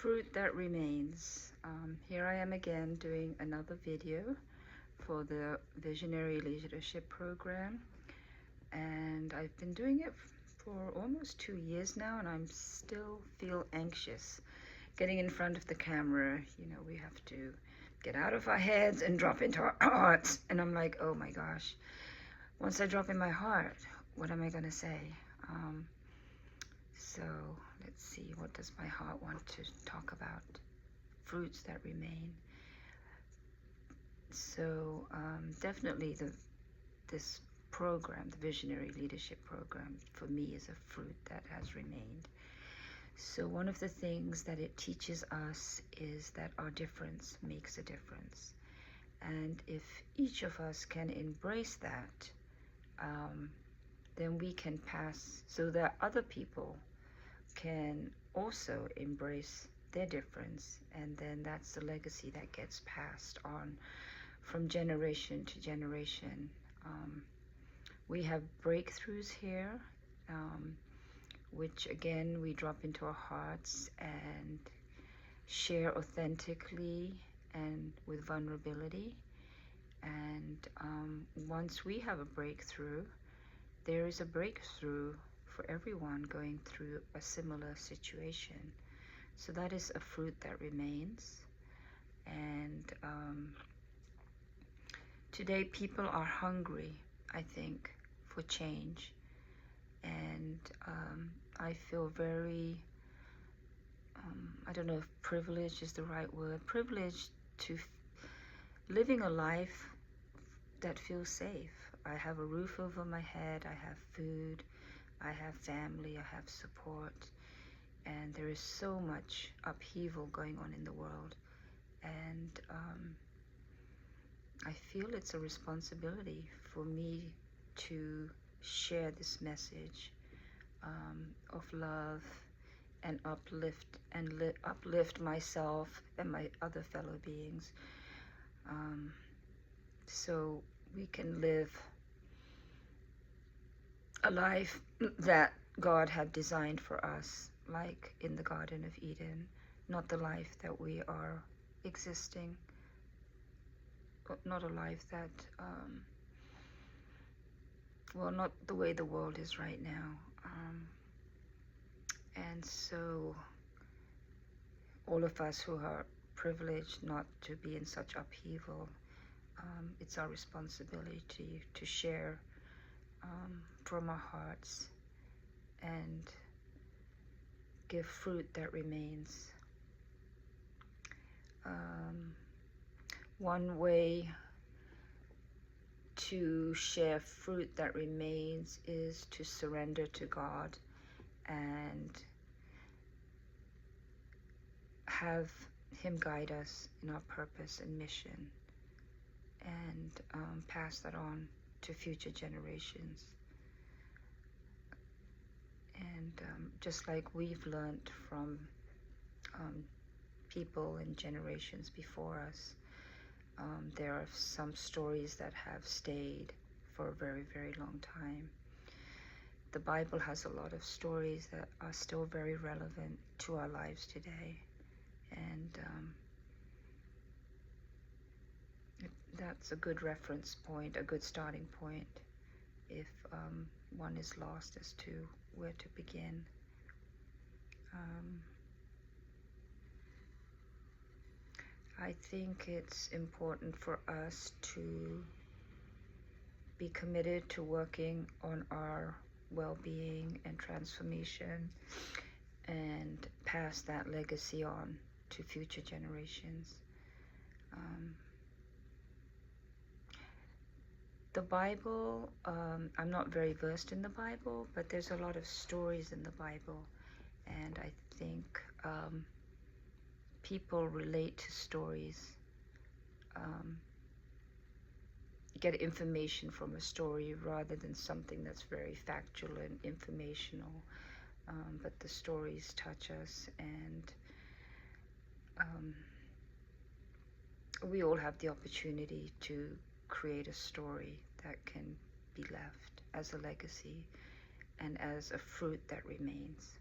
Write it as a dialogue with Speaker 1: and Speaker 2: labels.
Speaker 1: fruit that remains. Here I am again doing another video for the Visionary Leadership Program, and I've been doing it for almost 2 years now, and I'm still feel anxious getting in front of the camera. You know, we have to get out of our heads and drop into our hearts, and I'm like, oh my gosh, once I drop in my heart, what am I gonna say? So let's see, what does my heart want to talk about? Fruits that remain. So definitely this program, the Visionary Leadership Program, for me is a fruit that has remained. So one of the things that it teaches us is that our difference makes a difference. And if each of us can embrace that, then we can pass so that other people can also embrace their difference, and then that's the legacy that gets passed on from generation to generation. We have breakthroughs here, which again we drop into our hearts and share authentically and with vulnerability. And once we have a breakthrough, there is a breakthrough for everyone going through a similar situation. So that is a fruit that remains. And today people are hungry, I think, for change. And I feel very, I don't know if privileged is the right word, privileged to living a life that feels safe. I have a roof over my head, I have food, I have family, I have support, and there is so much upheaval going on in the world. And I feel it's a responsibility for me to share this message of love and uplift myself and my other fellow beings, so we can live a life that God had designed for us, like in the Garden of Eden, not the life that we are existing, but not a life that, well, not the way the world is right now. And so all of us who are privileged not to be in such upheaval, it's our responsibility to share from our hearts and give fruit that remains. One way to share fruit that remains is to surrender to God and have Him guide us in our purpose and mission, and pass that on to future generations. And just like we've learned from people and generations before us, there are some stories that have stayed for a very, very long time. The Bible has a lot of stories that are still very relevant to our lives today. And that's a good reference point, a good starting point, if one is lost as to where to begin. I think it's important for us to be committed to working on our well-being and transformation and pass that legacy on to future generations. The Bible, I'm not very versed in the Bible, but there's a lot of stories in the Bible, and I think people relate to stories, get information from a story rather than something that's very factual and informational, but the stories touch us, and we all have the opportunity to create a story that can be left as a legacy and as a fruit that remains.